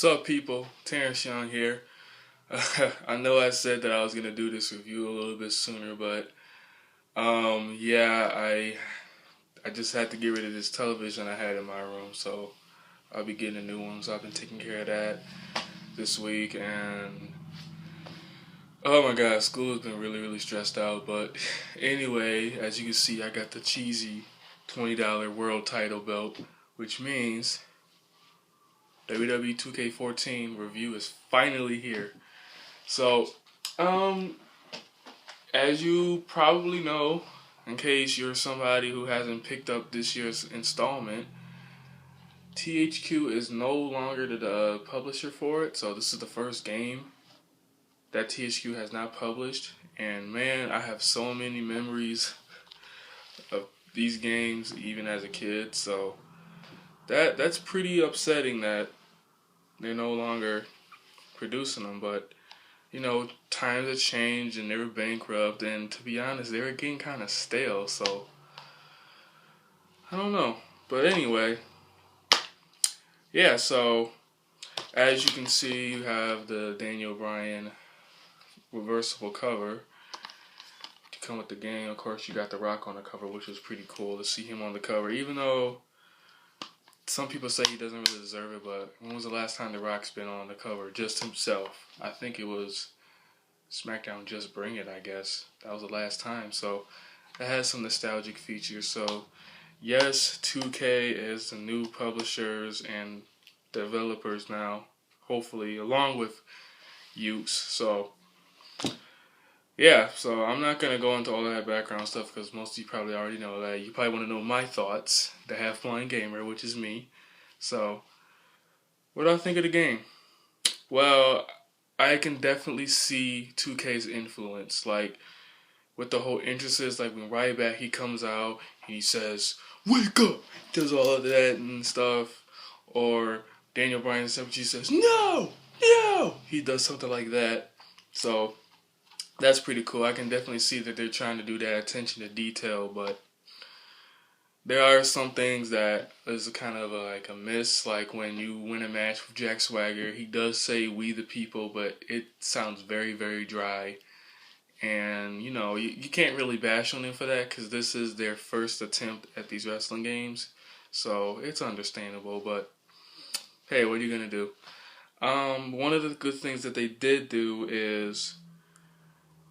What's up, people? Terrance here. I know I said that I was gonna do this review a little bit sooner, but yeah, I just had to get rid of this television I had in my room, so I'll be getting a new one. So I've been taking care of that this week, and oh my God, school has been really stressed out. But anyway, as you can see, I got the cheesy $20 world title belt, which means WWE 2K14 review is finally here. So, as you probably know, in case you're somebody who hasn't picked up this year's installment, THQ is no longer the publisher for it. So this is the first game that THQ has not published. And man, I have so many memories of these games, even as a kid. So that's pretty upsetting that they're no longer producing them. But you know, times have changed and they were bankrupt, and to be honest, they were getting kind of stale, so I don't know. But anyway, yeah, so as you can see, you have the Daniel Bryan reversible cover to come with the game. Of course, you got The Rock on the cover, which was pretty cool to see him on the cover, even though some people say he doesn't really deserve it. But when was the last time The Rock's been on the cover just himself? I think it was SmackDown Just Bring It, I guess. That was the last time. So it has some nostalgic features. So yes, 2K is the new publishers and developers now, hopefully, along with Utes. So yeah, so I'm not going to go into all that background stuff because most of you probably already know that. You probably want to know my thoughts, the half-blind gamer, which is me. So what do I think of the game? Well, I can definitely see 2K's influence, like with the whole entrances, like when Ryback he comes out and he says, "Wake up!" Does all of that and stuff, or Daniel Bryan simply says, "No, no!" He does something like that. So that's pretty cool. I can definitely see that they're trying to do that attention to detail, but there are some things that is kind of like a miss, like when you win a match with Jack Swagger, he does say "we the people," but it sounds very dry. And, you know, you can't really bash on them for that because this is their first attempt at these wrestling games. So it's understandable, but hey, what are you going to do? One of the good things that they did do is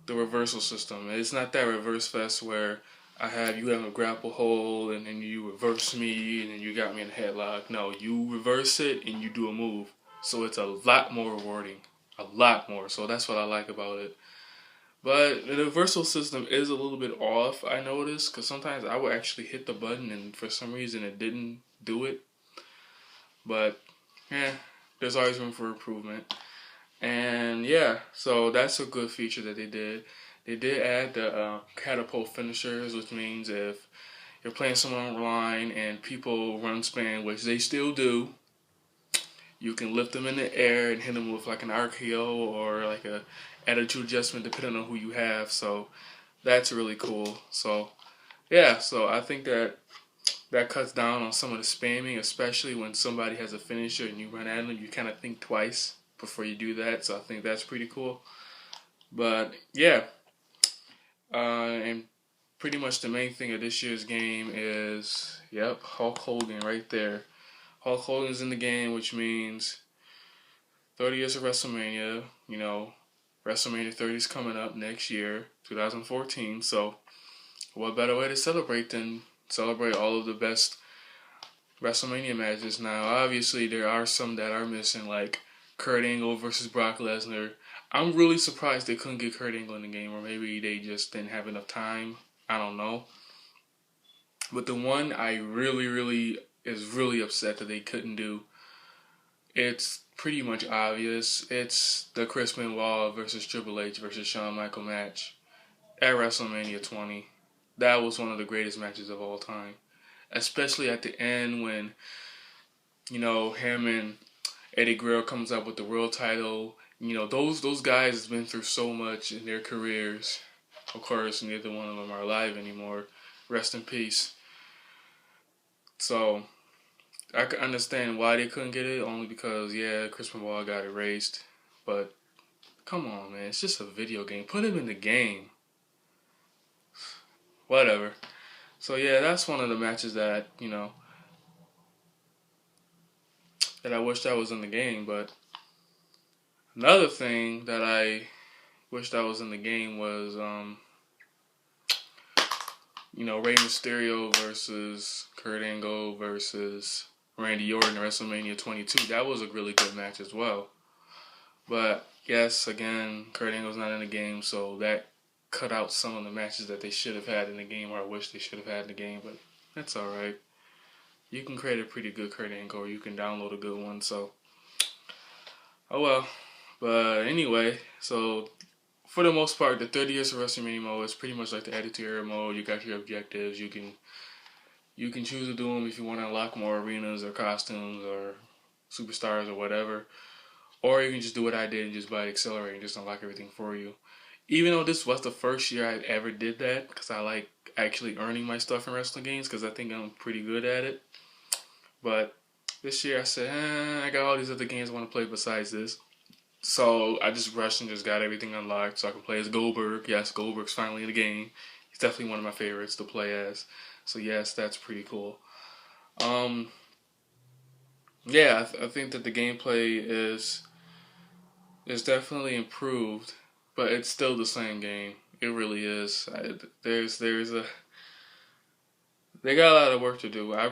the reversal system. It's not that reverse fest where you have a grapple hold and then you reverse me and then you got me in a headlock. No, you reverse it and you do a move. So it's a lot more rewarding. A lot more. So that's what I like about it. But the reversal system is a little bit off, I noticed, because sometimes I would actually hit the button and for some reason it didn't do it. But, yeah, there's always room for improvement. And, yeah, so that's a good feature that they did. They did add the catapult finishers, which means if you're playing someone online and people run span, which they still do, you can lift them in the air and hit them with like an RKO or like a attitude adjustment depending on who you have. So that's really cool. So yeah, so I think that cuts down on some of the spamming, especially when somebody has a finisher and you run at them. You kind of think twice before you do that. So I think that's pretty cool. But yeah, and pretty much the main thing of this year's game is, yep, Hulk Hogan right there. Hulk Hogan's in the game, which means 30 years of WrestleMania. You know, WrestleMania 30 is coming up next year, 2014. So, what better way to celebrate than celebrate all of the best WrestleMania matches? Now, obviously, there are some that are missing, like Kurt Angle versus Brock Lesnar. I'm really surprised they couldn't get Kurt Angle in the game, or maybe they just didn't have enough time. I don't know. But the one I really upset that they couldn't do, it's pretty much obvious. It's the Chris Benoit versus Triple H versus Shawn Michaels match at WrestleMania 20. That was one of the greatest matches of all time. Especially at the end when, you know, him and Eddie Guerrero comes up with the world title. You know, those guys have been through so much in their careers. Of course, neither one of them are alive anymore. Rest in peace. So I can understand why they couldn't get it, only because, yeah, Chris Benoit got erased. But, come on, man. It's just a video game. Put him in the game. Whatever. So, yeah, that's one of the matches that, you know, that I wish that was in the game. But another thing that I wish that was in the game was, you know, Rey Mysterio versus Kurt Angle versus Randy Orton at WrestleMania 22. That was a really good match as well. But yes, again, Kurt Angle's not in the game, so that cut out some of the matches that they should have had in the game, or I wish they should have had in the game. But that's all right. You can create a pretty good Kurt Angle, or you can download a good one. So, oh well. But anyway, so for the most part, the 30 years of WrestleMania mode is pretty much like the Attitude Era mode. You got your objectives. You can choose to do them if you want to unlock more arenas or costumes or superstars or whatever. Or you can just do what I did and just buy Accelerate and just unlock everything for you. Even though this was the first year I ever did that, because I like actually earning my stuff in wrestling games, because I think I'm pretty good at it. But this year I said, I got all these other games I want to play besides this. So I just rushed and just got everything unlocked so I can play as Goldberg. Yes, Goldberg's finally in the game. He's definitely one of my favorites to play as. So yes, that's pretty cool. Yeah, I think that the gameplay is definitely improved, but it's still the same game. It really is. They got a lot of work to do. I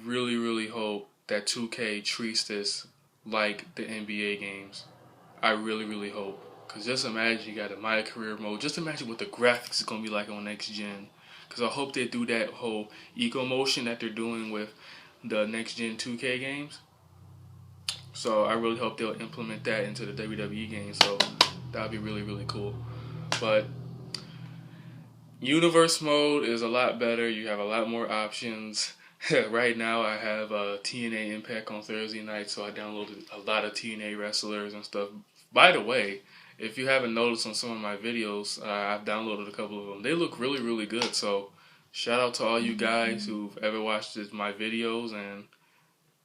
really hope that 2K treats this like the NBA games. I really hope. Because just imagine you got a My Career mode. Just imagine what the graphics is going to be like on next gen. Because I hope they do that whole eco motion that they're doing with the next gen 2K games. So I really hope they'll implement that into the WWE game. So that would be really cool. But Universe mode is a lot better. You have a lot more options. Right now I have TNA Impact on Thursday night, so I downloaded a lot of TNA wrestlers and stuff. By the way, if you haven't noticed on some of my videos, I've downloaded a couple of them. They look really good. So shout out to all you guys who've ever watched my videos, and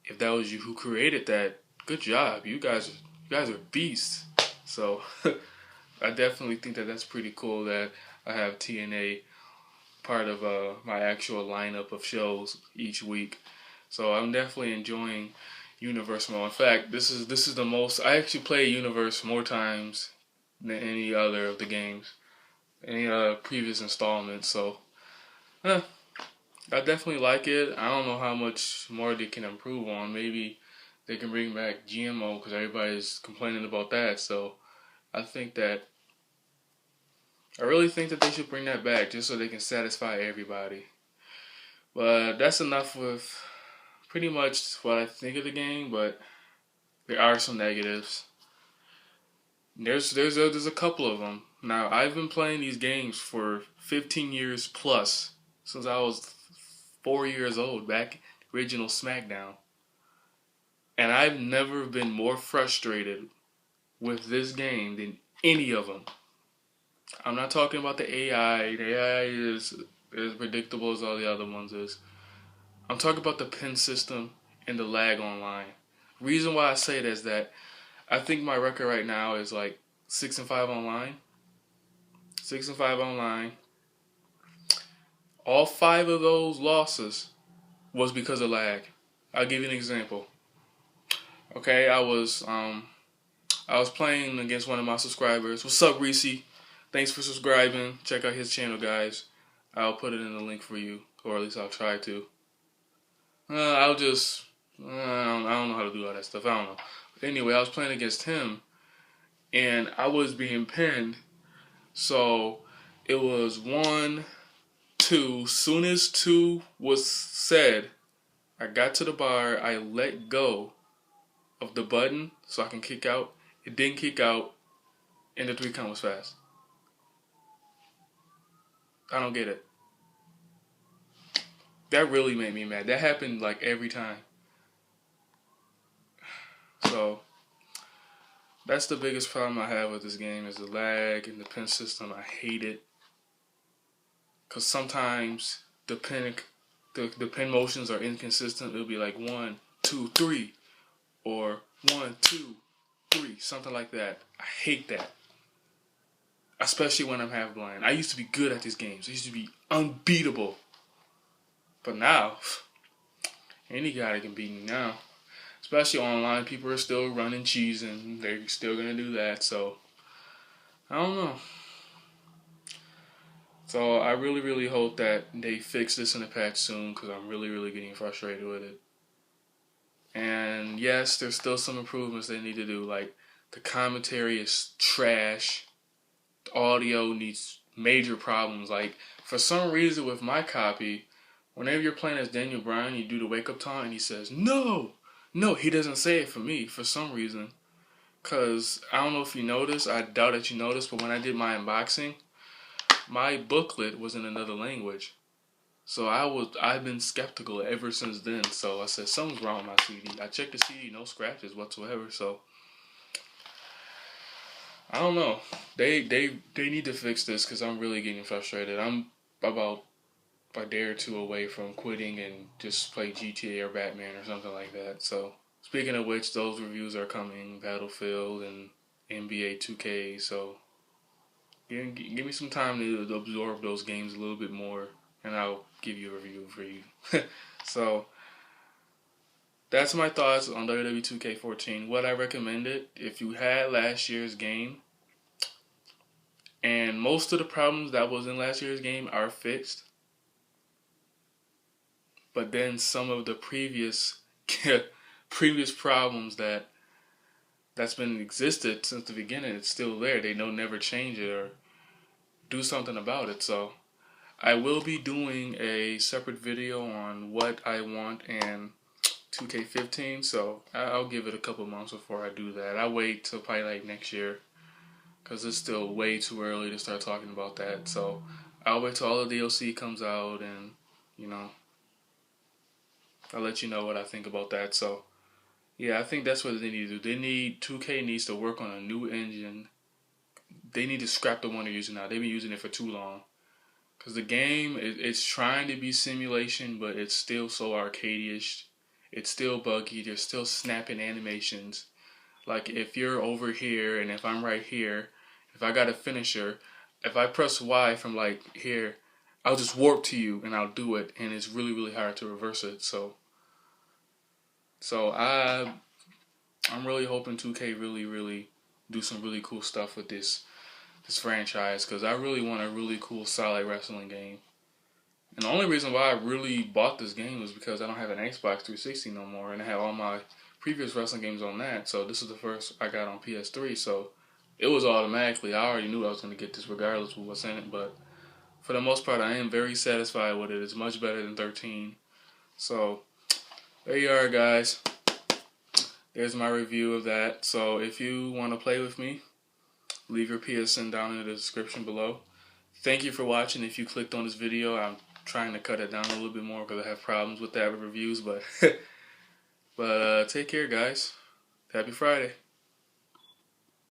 if that was you who created that, good job. You guys are beasts. So I definitely think that that's pretty cool that I have TNA part of my actual lineup of shows each week. So I'm definitely enjoying Universe mode. In fact, this is the most I actually play Universe more times than any other of the games, any previous installments. So I definitely like it. I don't know how much more they can improve on. Maybe they can bring back GMO because everybody's complaining about that. So I really think that they should bring that back just so they can satisfy everybody. But that's enough with pretty much what I think of the game, but there are some negatives. There's a couple of them. Now, I've been playing these games for 15 years plus, since I was 4 years old, back original SmackDown. And I've never been more frustrated with this game than any of them. I'm not talking about the AI. The AI is as predictable as all the other ones is. I'm talking about the pin system and the lag online. Reason why I say that is that I think my record right now is like 6-5 online. 6-5 online. All 5 of those losses was because of lag. I'll give you an example. Okay, I was playing against one of my subscribers. What's up, Reece? Thanks for subscribing. Check out his channel, guys. I'll put it in the link for you, or at least I'll try to. I don't know how to do all that stuff. I don't know. But anyway, I was playing against him, and I was being pinned. So it was 1, 2. Soon as 2 was said, I got to the bar. I let go of the button so I can kick out. It didn't kick out, and the 3 count was fast. I don't get it. That really made me mad. That happened like every time. So that's the biggest problem I have with this game is the lag and the pin system. I hate it. Cause sometimes the pin motions are inconsistent. It'll be like 1, 2, 3, or 1, 2, 3, something like that. I hate that. Especially when I'm half blind. I used to be good at these games. I used to be unbeatable. But now, any guy can beat me now. Especially online, people are still running cheese and they're still going to do that. So, I don't know. So, I really, really hope that they fix this in the patch soon because I'm really, really getting frustrated with it. And yes, there's still some improvements they need to do. Like, the commentary is trash. The audio needs major problems. Like, for some reason with my copy, whenever you're playing as Daniel Bryan, you do the wake up taunt and he says, no! No, he doesn't say it for me for some reason. Because I don't know if you noticed, I doubt that you noticed, but when I did my unboxing, my booklet was in another language. So I've been skeptical ever since then. So I said, something's wrong with my CD. I checked the CD, no scratches whatsoever. So I don't know. They need to fix this because I'm really getting frustrated. I'm about a day or two away from quitting and just play GTA or Batman or something like that. So speaking of which, those reviews are coming, Battlefield and NBA 2K. So give me some time to absorb those games a little bit more, and I'll give you a review for you. So that's my thoughts on WWE 2K14. What I recommended, if you had last year's game, and most of the problems that was in last year's game are fixed, but then some of the previous problems that's been existed since the beginning, it's still there. They never change it or do something about it. So I will be doing a separate video on what I want in 2K15. So I'll give it a couple months before I do that. I'll wait till probably like next year because it's still way too early to start talking about that. So I'll wait till all the DLC comes out and, you know, I'll let you know what I think about that. So, yeah, I think that's what they need to do. 2K needs to work on a new engine. They need to scrap the one they're using now. They've been using it for too long. Because the game, it's trying to be simulation, but it's still so arcade-ish. It's still buggy. There's still snapping animations. Like, if you're over here and if I'm right here, if I got a finisher, if I press Y from, like, here, I'll just warp to you and I'll do it, and it's really, really hard to reverse it. So I'm really hoping 2K really, really do some really cool stuff with this franchise, because I really want a really cool, solid wrestling game. And the only reason why I really bought this game was because I don't have an Xbox 360 no more, and I have all my previous wrestling games on that. So this is the first I got on PS3, so it was automatically, I already knew I was going to get this regardless of what's in it, but for the most part, I am very satisfied with it. It's much better than 13. So there you are, guys. There's my review of that. So if you want to play with me, leave your PSN down in the description below. Thank you for watching. If you clicked on this video, I'm trying to cut it down a little bit more because I have problems with that with reviews, but take care, guys. Happy Friday.